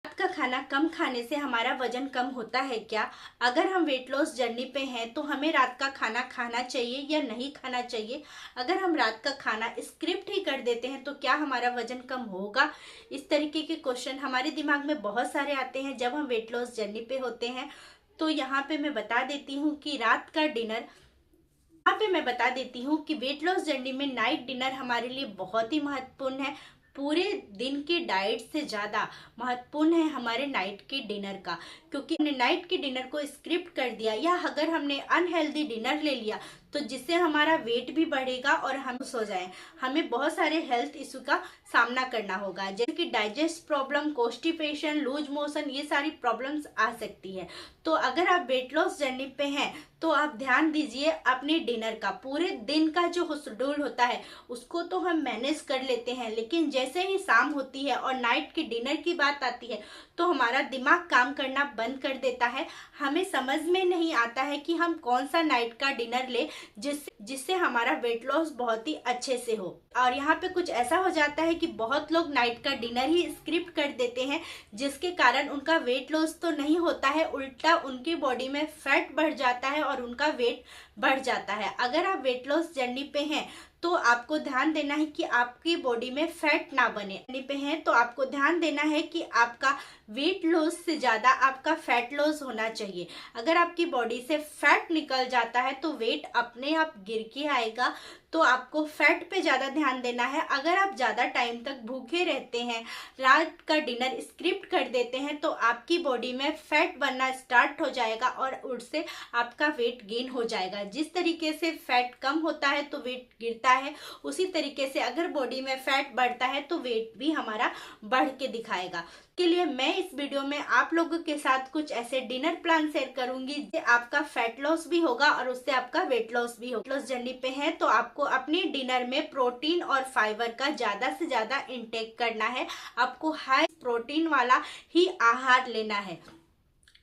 रात का खाना कम खाने से हमारा वजन कम होता है क्या? अगर हम वेट लॉस जर्नी पे हैं तो हमें रात का खाना खाना चाहिए या नहीं खाना चाहिए? अगर हम रात का खाना स्किप ही कर देते हैं तो क्या हमारा वजन कम होगा? इस तरीके के क्वेश्चन हमारे दिमाग में बहुत सारे आते हैं जब हम वेट लॉस जर्नी पे होते हैं। तो यहाँ पे मैं बता देती हूँ कि रात का डिनर यहाँ पे मैं बता देती हूँ कि वेट लॉस जर्नी में नाइट डिनर हमारे लिए बहुत ही महत्वपूर्ण है। पूरे दिन के डाइट से ज़्यादा महत्वपूर्ण है हमारे नाइट के डिनर का, क्योंकि हमने नाइट के डिनर को स्किप कर दिया या अगर हमने अनहेल्दी डिनर ले लिया तो जिससे हमारा वेट भी बढ़ेगा और हम सो जाएं, हमें बहुत सारे हेल्थ इशू का सामना करना होगा, जैसे कि digest problem, constipation, loose motion, ये सारी प्रॉब्लम्स आ सकती है। तो अगर आप वेट लॉस जर्नी पे हैं तो आप ध्यान दीजिए अपने डिनर का। पूरे दिन का जो शेड्यूल होता है उसको तो हम मैनेज कर लेते हैं, लेकिन जैसे ही शाम होती है और नाइट के डिनर की बात आती है तो हमारा दिमाग काम करना बंद कर देता है। हमें समझ में नहीं आता है कि हम कौन सा नाइट का डिनर ले जिससे हमारा वेट लॉस बहुत ही अच्छे से हो। और यहाँ पे कुछ ऐसा हो जाता है कि बहुत लोग नाइट का डिनर ही स्किप कर देते हैं, जिसके कारण उनका वेट लॉस तो नहीं होता है, उल्टा उनकी बॉडी में फैट बढ़ जाता है और उनका वेट बढ़ जाता है। अगर आप वेट लॉस जर्नी पे हैं तो आपको ध्यान देना है कि आपकी बॉडी में फैट ना बने। जर्नी पे हैं तो आपको ध्यान देना है कि आपका वेट लॉस से ज़्यादा आपका फैट लॉस होना चाहिए। अगर आपकी बॉडी से फैट निकल जाता है तो वेट अपने आप गिर के आएगा। तो आपको फैट पे ज़्यादा ध्यान देना है। अगर आप ज़्यादा टाइम तक भूखे रहते हैं, रात का डिनर स्किप कर देते हैं, तो आपकी बॉडी में फैट बनना स्टार्ट हो जाएगा और उससे आपका वेट गेन हो जाएगा। जिस तरीके से फैट कम होता है तो वेट गिरता है, उसी तरीके से अगर बॉडी में फैट बढ़ता है तो वेट भी हमारा बढ़ के दिखाएगा। के लिए मैं इस वीडियो में आप लोगों के साथ कुछ ऐसे डिनर प्लान शेयर करूंगी जिससे आपका फैट लॉस भी होगा और उससे आपका वेट लॉस भी होगा। लॉस जर्नी पे है तो आपको अपने डिनर में प्रोटीन और फाइबर का ज्यादा से ज्यादा इंटेक करना है। आपको हाई प्रोटीन वाला ही आहार लेना है।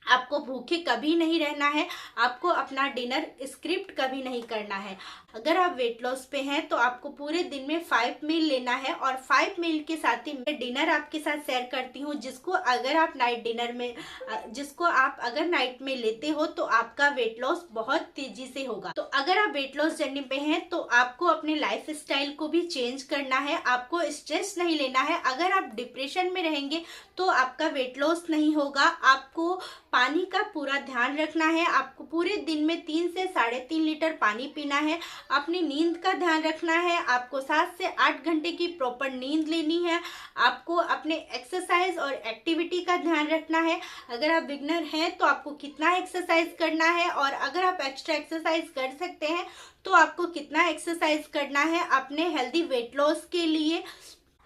आपको भूखे कभी नहीं रहना है। आपको अपना डिनर स्किप कभी नहीं करना है। अगर आप वेट लॉस पे हैं तो आपको पूरे दिन में 5 मील लेना है और 5 मील के साथ ही मैं डिनर आपके साथ शेयर करती हूँ, जिसको आप अगर नाइट में लेते हो तो आपका वेट लॉस बहुत तेजी से होगा। तो अगर आप वेट लॉस जर्नी पे हैं तो आपको अपने लाइफ स्टाइल को भी चेंज करना है। आपको स्ट्रेस नहीं लेना है। अगर आप डिप्रेशन में रहेंगे तो आपका वेट लॉस नहीं होगा। आपको पानी का पूरा ध्यान रखना है। आपको पूरे दिन में 3 से 3.5 लीटर पानी पीना है। अपनी नींद का ध्यान रखना है। आपको 7 से 8 घंटे की प्रॉपर नींद लेनी है। आपको अपने एक्सरसाइज और एक्टिविटी का ध्यान रखना है। अगर आप बिगनर हैं तो आपको कितना एक्सरसाइज करना है, और अगर आप एक्स्ट्रा एक्सरसाइज कर सकते हैं तो आपको कितना एक्सरसाइज करना है अपने हेल्दी वेट लॉस के लिए,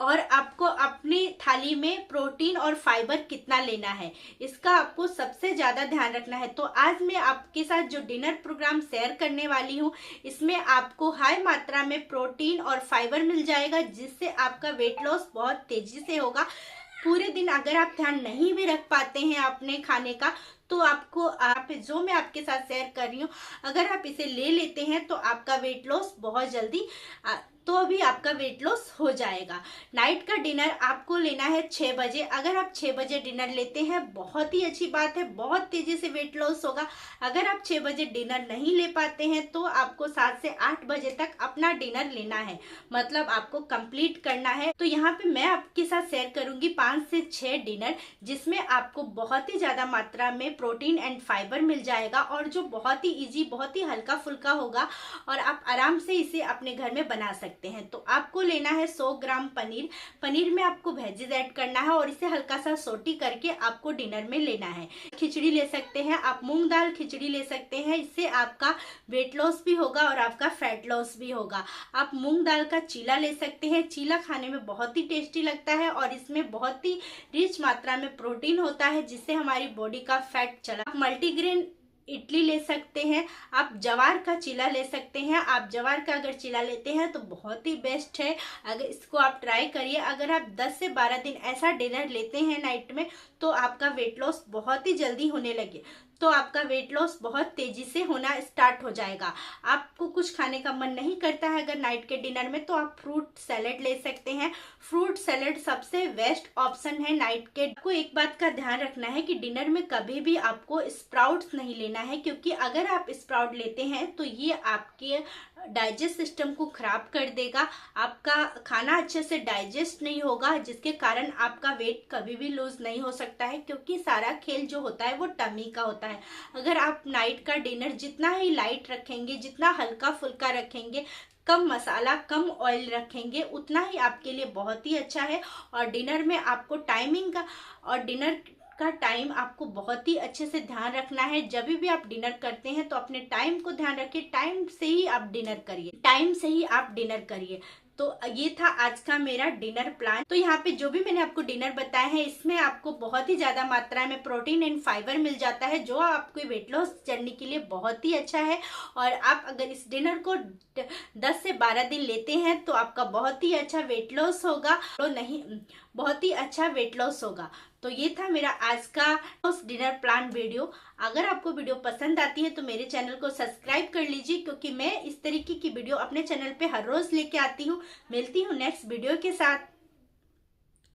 और आपको अपनी थाली में प्रोटीन और फाइबर कितना लेना है, इसका आपको सबसे ज़्यादा ध्यान रखना है। तो आज मैं आपके साथ जो डिनर प्रोग्राम शेयर करने वाली हूँ, इसमें आपको हाई मात्रा में प्रोटीन और फाइबर मिल जाएगा, जिससे आपका वेट लॉस बहुत तेज़ी से होगा। पूरे दिन अगर आप ध्यान नहीं भी रख पाते हैं अपने खाने का तो आप जो मैं आपके साथ शेयर कर रही हूँ, अगर आप इसे ले लेते हैं तो आपका वेट लॉस बहुत जल्दी तो अभी आपका वेट लॉस हो जाएगा। नाइट का डिनर आपको लेना है 6 बजे। अगर आप 6 बजे डिनर लेते हैं बहुत ही अच्छी बात है, बहुत तेजी से वेट लॉस होगा। अगर आप 6 बजे डिनर नहीं ले पाते हैं तो आपको 7 से 8 बजे तक अपना डिनर लेना है, मतलब आपको कंप्लीट करना है। तो यहाँ पे मैं आपके साथ शेयर करूंगी 5 से 6 डिनर, जिसमें आपको बहुत ही ज्यादा मात्रा में प्रोटीन एंड फाइबर मिल जाएगा और जो बहुत ही इजी, बहुत ही हल्का फुल्का होगा और आप आराम से इसे अपने घर में बना सकते हैं। तो आपको लेना है 100 ग्राम पनीर। पनीर में आपको वेजीज ऐड करना है और इसे हल्का सा सोटी करके आपको डिनर में लेना है। खिचड़ी ले सकते हैं आप, मूंग दाल खिचड़ी ले सकते हैं। इससे आपका वेट लॉस भी होगा और आपका फैट लॉस भी होगा। आप मूंग दाल का चीला ले सकते हैं। चीला खाने में बहुत ही टेस्टी लगता है और इसमें बहुत ही रिच मात्रा में प्रोटीन होता है, जिससे हमारी बॉडी का फैट चला। मल्टीग्रेन इडली ले सकते हैं। आप जवार का चीला ले सकते हैं। आप जवार का अगर चीला लेते हैं तो बहुत ही बेस्ट है, अगर इसको आप ट्राई करिए। अगर आप 10 से 12 दिन ऐसा डिनर लेते हैं नाइट में तो आपका वेट लॉस बहुत ही जल्दी होने लगे। तो आपका वेट लॉस बहुत तेजी से होना स्टार्ट हो जाएगा। आपको कुछ खाने का मन नहीं करता है अगर नाइट के डिनर में, तो आप फ्रूट सैलेड ले सकते हैं। फ्रूट सैलेड सबसे बेस्ट ऑप्शन है नाइट के। आपको एक बात का ध्यान रखना है कि डिनर में कभी भी आपको स्प्राउट्स नहीं लेना है, क्योंकि अगर आप स्प्राउट लेते हैं तो ये आपके डाइजेस्ट सिस्टम को खराब कर देगा, आपका खाना अच्छे से डाइजेस्ट नहीं होगा, जिसके कारण आपका वेट कभी भी लूज नहीं हो सकता है, क्योंकि सारा खेल जो होता है वो टमी का होता है। अगर आप नाइट का डिनर जितना ही लाइट रखेंगे, जितना हल्का फुल्का रखेंगे, कम मसाला कम ऑयल रखेंगे, उतना ही आपके लिए बहुत ही अच्छा है। और डिनर में आपको टाइमिंग का और डिनर का टाइम आपको बहुत ही अच्छे से ध्यान रखना है। जब भी आप डिनर करते हैं तो अपने टाइम को ध्यान रखिए, टाइम से ही आप डिनर करिए, टाइम से ही आप डिनर करिए। तो ये था आज का मेरा डिनर प्लान। तो यहाँ पे जो भी मैंने आपको डिनर बताया है, इसमें आपको बहुत ही ज्यादा मात्रा में प्रोटीन एंड फाइबर मिल जाता है, जो आपको वेट लॉस जर्नी के लिए बहुत ही अच्छा है। और आप अगर इस डिनर को 10 से 12 दिन लेते हैं तो आपका बहुत ही अच्छा वेट लॉस होगा, तो नहीं बहुत ही अच्छा वेट लॉस होगा। तो ये था मेरा आज का डिनर प्लान वीडियो। अगर आपको वीडियो पसंद आती है तो मेरे चैनल को सब्सक्राइब कर लीजिए, क्योंकि मैं इस तरीके की वीडियो अपने चैनल पे हर रोज लेके आती हूँ। मिलती हूँ नेक्स्ट वीडियो के साथ।